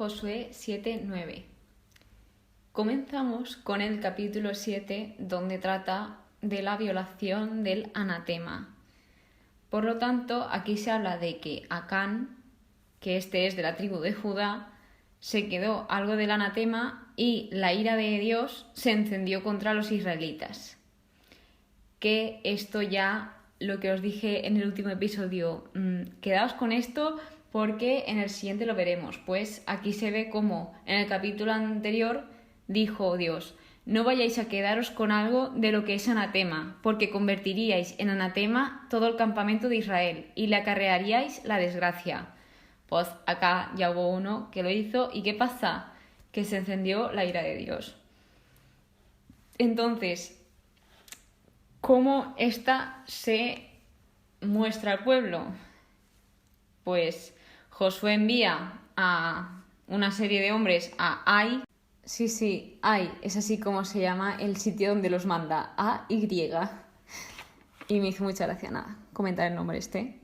Josué 7:9. Comenzamos con el capítulo 7, donde trata de la violación del anatema. Por lo tanto, aquí se habla de que Acán, que este es de la tribu de Judá, se quedó algo del anatema y la ira de Dios se encendió contra los israelitas. Que esto ya, lo que os dije en el último episodio, quedaos con esto porque en el siguiente lo veremos. Pues aquí se ve como en el capítulo anterior dijo Dios: no vayáis a quedaros con algo de lo que es anatema, porque convertiríais en anatema todo el campamento de Israel y le acarrearíais la desgracia. Pues acá ya hubo uno que lo hizo, ¿y qué pasa? Que se encendió la ira de Dios. Entonces, ¿cómo esta se muestra al pueblo? Pues Josué envía a una serie de hombres a Ai. Sí, Ai, es así como se llama el sitio donde los manda, A-Y. Y me hizo mucha gracia, comentar el nombre este.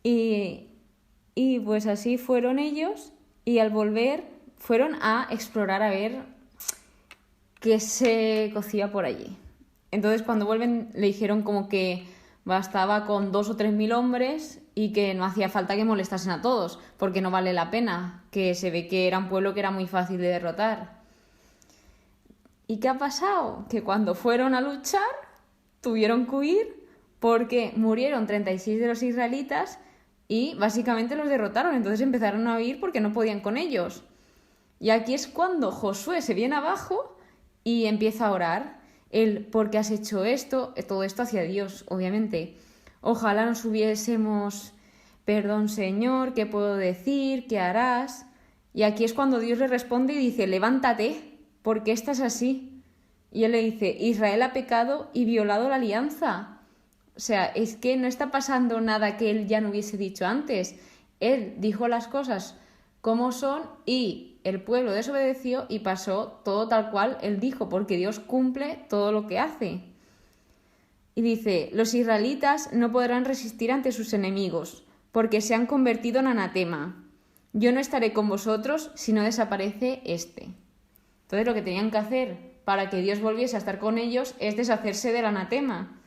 Y pues así fueron ellos, y al volver fueron a explorar a ver qué se cocía por allí. Entonces cuando vuelven le dijeron como que bastaba con 2 o 3 mil hombres y que no hacía falta que molestasen a todos, porque no vale la pena, que se ve que era un pueblo que era muy fácil de derrotar. ¿Y qué ha pasado? Que cuando fueron a luchar tuvieron que huir porque murieron 36 de los israelitas y básicamente los derrotaron. Entonces empezaron a huir porque no podían con ellos. Y aquí es cuando Josué se viene abajo y empieza a orar. ¿Por qué has hecho esto? Todo esto hacia Dios, obviamente. Ojalá nos hubiésemos... Perdón, Señor, ¿qué puedo decir? ¿Qué harás? Y aquí es cuando Dios le responde y dice: levántate, ¿por qué estás así? Y él le dice: Israel ha pecado y violado la alianza. O sea, es que no está pasando nada que él ya no hubiese dicho antes. Él dijo las cosas como son y el pueblo desobedeció y pasó todo tal cual él dijo, porque Dios cumple todo lo que hace. Y dice: los israelitas no podrán resistir ante sus enemigos, porque se han convertido en anatema. Yo no estaré con vosotros si no desaparece este. Entonces lo que tenían que hacer para que Dios volviese a estar con ellos es deshacerse del anatema.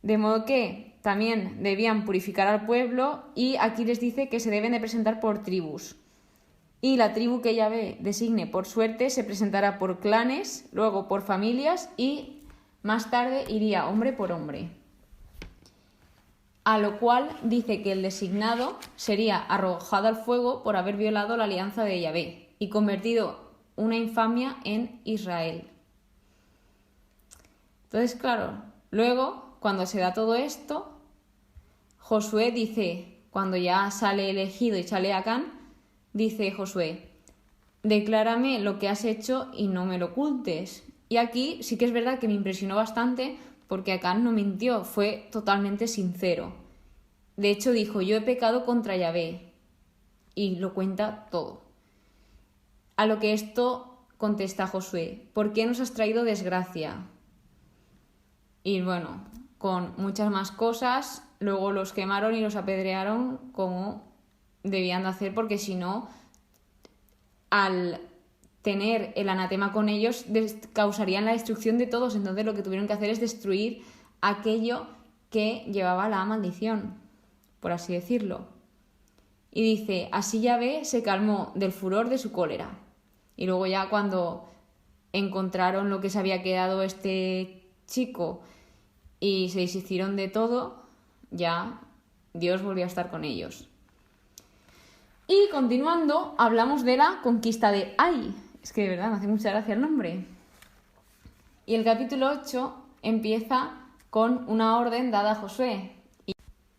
De modo que también debían purificar al pueblo, y aquí les dice que se deben de presentar por tribus. Y la tribu que Yahvé designe por suerte se presentará por clanes, luego por familias y más tarde iría hombre por hombre. A lo cual dice que el designado sería arrojado al fuego por haber violado la alianza de Yahvé y convertido una infamia en Israel. Entonces, claro, luego, cuando se da todo esto, Josué dice, cuando ya sale elegido y sale Acán, dice Josué: declárame lo que has hecho y no me lo ocultes. Y aquí sí que es verdad que me impresionó bastante, porque Acán no mintió, fue totalmente sincero. De hecho dijo: yo he pecado contra Yahvé, y lo cuenta todo. A lo que esto contesta Josué: ¿por qué nos has traído desgracia? Y bueno, con muchas más cosas. Luego los quemaron y los apedrearon como debían de hacer, porque si no, al tener el anatema con ellos, causarían la destrucción de todos. Entonces lo que tuvieron que hacer es destruir aquello que llevaba la maldición, por así decirlo. Y dice: así Yahvé se calmó del furor de su cólera. Y luego ya cuando encontraron lo que se había quedado este chico y se deshicieron de todo, ya Dios volvió a estar con ellos. Y continuando, hablamos de la conquista de Ai. Es que de verdad me hace mucha gracia el nombre. Y el capítulo 8 empieza con una orden dada a Josué,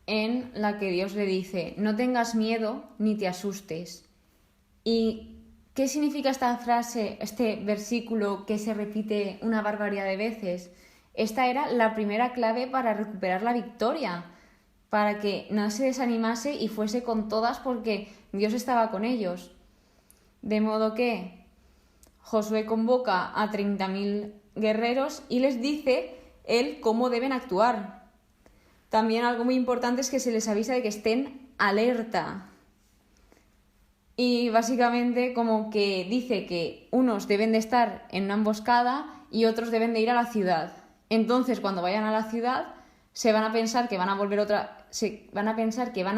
en la que Dios le dice: no tengas miedo ni te asustes. ¿Y qué significa esta frase, este versículo que se repite una barbaridad de veces? Esta era la primera clave para recuperar la victoria, para que no se desanimase y fuese con todas, porque Dios estaba con ellos. De modo que Josué convoca a 30.000 guerreros y les dice él cómo deben actuar. También algo muy importante es que se les avisa de que estén alerta. Y básicamente como que dice que unos deben de estar en una emboscada y otros deben de ir a la ciudad. Entonces, cuando vayan a la ciudad, se van a pensar que van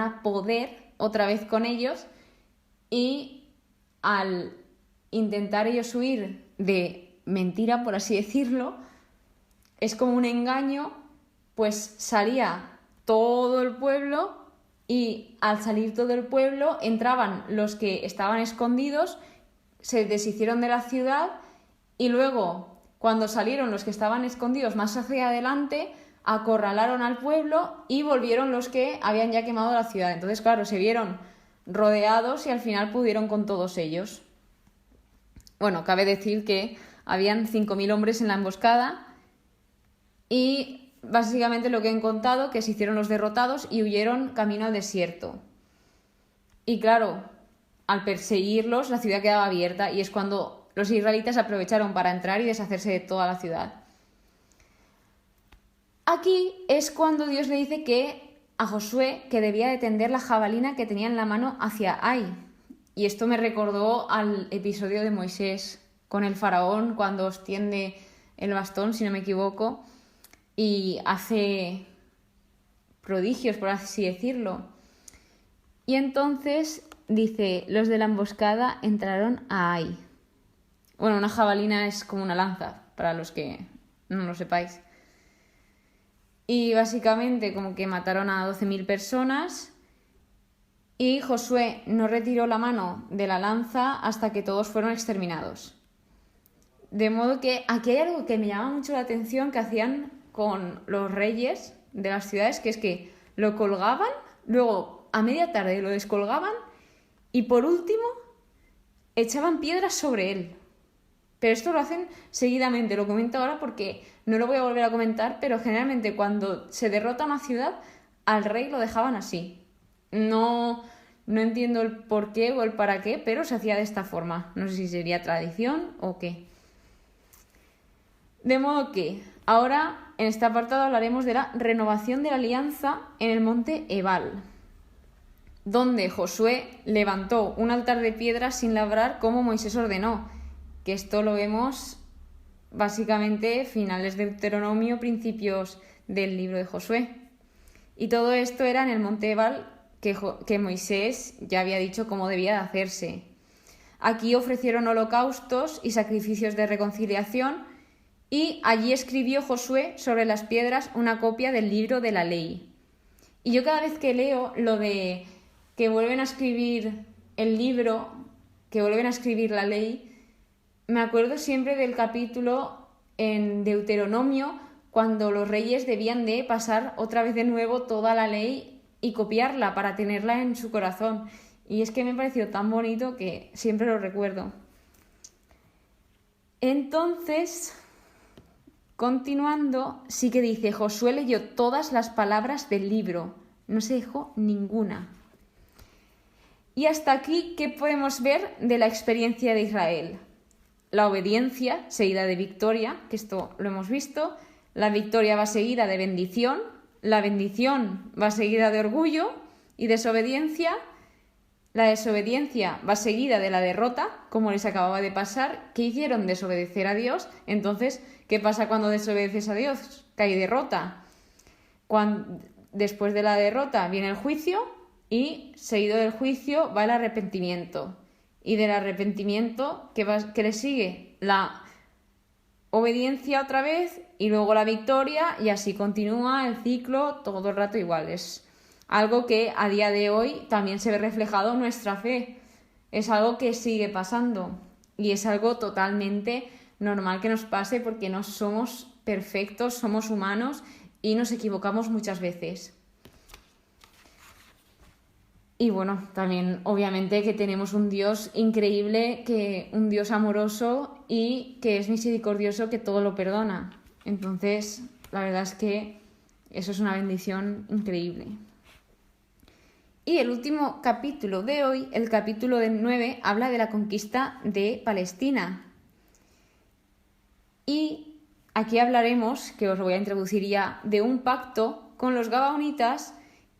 a poder otra vez con ellos, y al intentar ellos huir de mentira, por así decirlo, es como un engaño, pues salía todo el pueblo, y al salir todo el pueblo entraban los que estaban escondidos, se deshicieron de la ciudad, y luego cuando salieron los que estaban escondidos más hacia adelante, acorralaron al pueblo y volvieron los que habían ya quemado la ciudad. Entonces, claro, se vieron rodeados y al final pudieron con todos ellos. Bueno, cabe decir que habían 5.000 hombres en la emboscada, y básicamente lo que han contado, que se hicieron los derrotados y huyeron camino al desierto. Y claro, al perseguirlos, la ciudad quedaba abierta, y es cuando los israelitas aprovecharon para entrar y deshacerse de toda la ciudad. Aquí es cuando Dios le dice a Josué que debía de tender la jabalina que tenía en la mano hacia Ai. Y esto me recordó al episodio de Moisés con el faraón, cuando extiende el bastón, si no me equivoco, y hace prodigios, por así decirlo. Y entonces dice, los de la emboscada entraron a Ai. Bueno, una jabalina es como una lanza, para los que no lo sepáis. Y básicamente como que mataron a 12.000 personas, y Josué no retiró la mano de la lanza hasta que todos fueron exterminados. De modo que aquí hay algo que me llama mucho la atención que hacían con los reyes de las ciudades, que es que lo colgaban, luego a media tarde lo descolgaban y por último echaban piedras sobre él. Pero esto lo hacen seguidamente, lo comento ahora porque no lo voy a volver a comentar, pero generalmente cuando se derrota una ciudad, al rey lo dejaban así. No entiendo el por qué o el para qué, pero se hacía de esta forma. No sé si sería tradición o qué. De modo que ahora en este apartado hablaremos de la renovación de la alianza en el monte Ebal, donde Josué levantó un altar de piedra sin labrar como Moisés ordenó, que esto lo vemos básicamente finales de Deuteronomio, principios del libro de Josué. Y todo esto era en el monte Ebal, que Moisés ya había dicho cómo debía de hacerse. Aquí ofrecieron holocaustos y sacrificios de reconciliación, y allí escribió Josué sobre las piedras una copia del libro de la ley. Y yo cada vez que leo lo de que vuelven a escribir el libro, que vuelven a escribir la ley, me acuerdo siempre del capítulo en Deuteronomio, cuando los reyes debían de pasar otra vez de nuevo toda la ley y copiarla para tenerla en su corazón. Y es que me pareció tan bonito que siempre lo recuerdo. Entonces, continuando, sí que dice, Josué leyó todas las palabras del libro, no se dejó ninguna. Y hasta aquí, ¿qué podemos ver de la experiencia de Israel? La obediencia seguida de victoria, que esto lo hemos visto. La victoria va seguida de bendición. La bendición va seguida de orgullo y desobediencia. La desobediencia va seguida de la derrota, como les acababa de pasar, que hicieron desobedecer a Dios. Entonces, ¿qué pasa cuando desobedeces a Dios? Que hay derrota. Después de la derrota viene el juicio, y seguido del juicio va el arrepentimiento. Y del arrepentimiento, ¿qué le sigue? La obediencia otra vez y luego la victoria, y así continúa el ciclo todo el rato igual. Es algo que a día de hoy también se ve reflejado en nuestra fe. Es algo que sigue pasando y es algo totalmente normal que nos pase, porque no somos perfectos, somos humanos y nos equivocamos muchas veces. Y bueno, también obviamente que tenemos un Dios increíble, un Dios amoroso y que es misericordioso, que todo lo perdona. Entonces, la verdad es que eso es una bendición increíble. Y el último capítulo de hoy, el capítulo 9, habla de la conquista de Palestina. Y aquí hablaremos, que os lo voy a introducir ya, de un pacto con los gabaonitas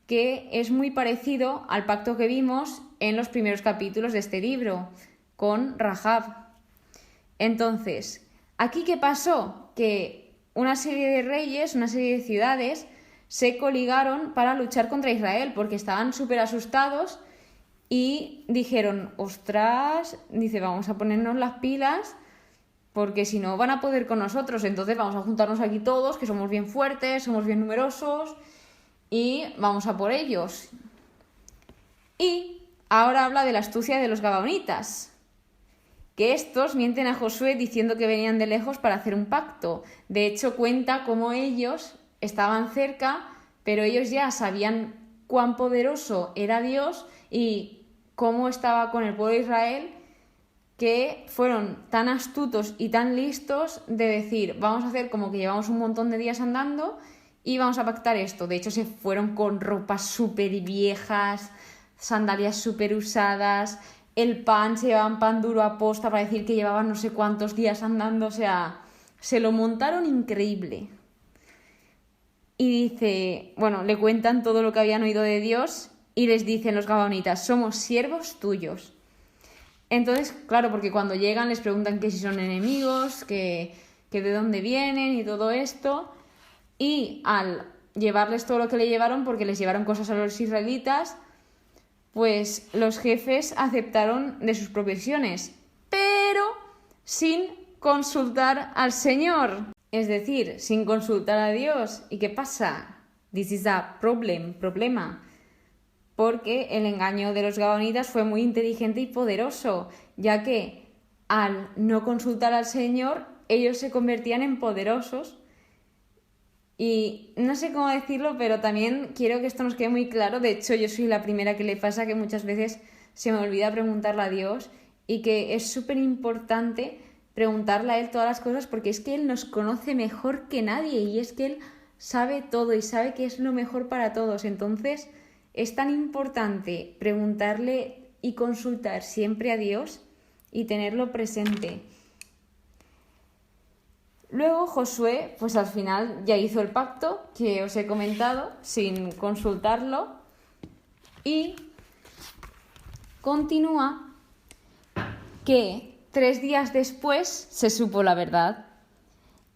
que es muy parecido al pacto que vimos en los primeros capítulos de este libro, con Rahab. Entonces, ¿aquí qué pasó? Que una serie de reyes, una serie de ciudades, se coligaron para luchar contra Israel, porque estaban súper asustados y dijeron, ostras, dice, vamos a ponernos las pilas, porque si no van a poder con nosotros, entonces vamos a juntarnos aquí todos, que somos bien fuertes, somos bien numerosos, y vamos a por ellos. Y ahora habla de la astucia de los gabaonitas, que estos mienten a Josué diciendo que venían de lejos para hacer un pacto. De hecho, cuenta cómo ellos estaban cerca, pero ellos ya sabían cuán poderoso era Dios y cómo estaba con el pueblo de Israel, que fueron tan astutos y tan listos de decir, vamos a hacer como que llevamos un montón de días andando y vamos a pactar esto. De hecho, se fueron con ropas súper viejas, sandalias súper usadas, el pan, se llevaban pan duro a posta para decir que llevaban no sé cuántos días andando, o sea, se lo montaron increíble. Y dice, bueno, le cuentan todo lo que habían oído de Dios y les dicen los gabaonitas, somos siervos tuyos. Entonces, claro, porque cuando llegan les preguntan que si son enemigos, que de dónde vienen y todo esto. Y al llevarles todo lo que le llevaron, porque les llevaron cosas a los israelitas, pues los jefes aceptaron de sus provisiones, pero sin consultar al Señor. Es decir, sin consultar a Dios. ¿Y qué pasa? This is a problema. Porque el engaño de los gabaonitas fue muy inteligente y poderoso, ya que al no consultar al Señor, ellos se convertían en poderosos. Y no sé cómo decirlo, pero también quiero que esto nos quede muy claro. De hecho, yo soy la primera que le pasa que muchas veces se me olvida preguntarle a Dios, y que es súper importante preguntarle a Él todas las cosas, porque es que Él nos conoce mejor que nadie y es que Él sabe todo y sabe que es lo mejor para todos. Entonces, es tan importante preguntarle y consultar siempre a Dios y tenerlo presente. Luego Josué, pues al final ya hizo el pacto que os he comentado sin consultarlo y continúa que 3 días después se supo la verdad.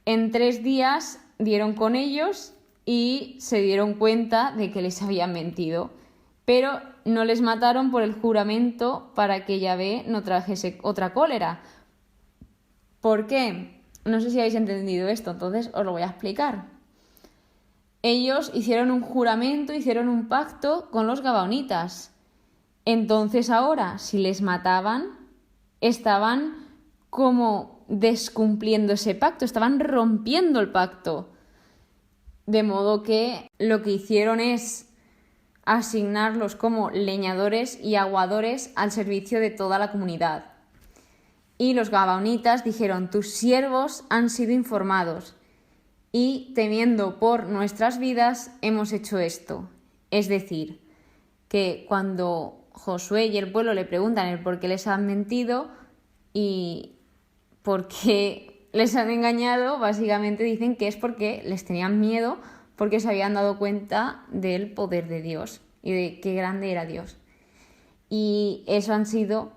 En 3 días dieron con ellos y se dieron cuenta de que les habían mentido, pero no les mataron por el juramento para que Yahvé no trajese otra cólera. ¿Por qué? No sé si habéis entendido esto, entonces os lo voy a explicar. Ellos hicieron un juramento, hicieron un pacto con los gabaonitas. Entonces ahora, si les mataban, estaban como descumpliendo ese pacto, estaban rompiendo el pacto. De modo que lo que hicieron es asignarlos como leñadores y aguadores al servicio de toda la comunidad. Y los gabaonitas dijeron, tus siervos han sido informados y temiendo por nuestras vidas hemos hecho esto. Es decir, que cuando Josué y el pueblo le preguntan el por qué les han mentido y por qué les han engañado, básicamente dicen que es porque les tenían miedo, porque se habían dado cuenta del poder de Dios y de qué grande era Dios. Y eso han sido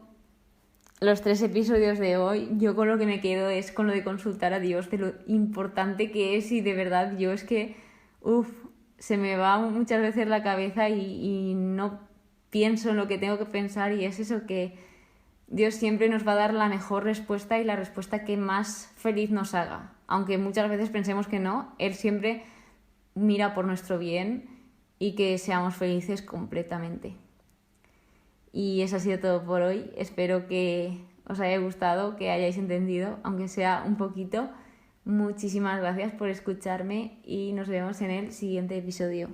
los 3 episodios de hoy. Yo con lo que me quedo es con lo de consultar a Dios, de lo importante que es, y de verdad yo es que se me va muchas veces la cabeza y no pienso en lo que tengo que pensar, y es eso, que Dios siempre nos va a dar la mejor respuesta y la respuesta que más feliz nos haga. Aunque muchas veces pensemos que no, Él siempre mira por nuestro bien y que seamos felices completamente. Y eso ha sido todo por hoy. Espero que os haya gustado, que hayáis entendido, aunque sea un poquito. Muchísimas gracias por escucharme y nos vemos en el siguiente episodio.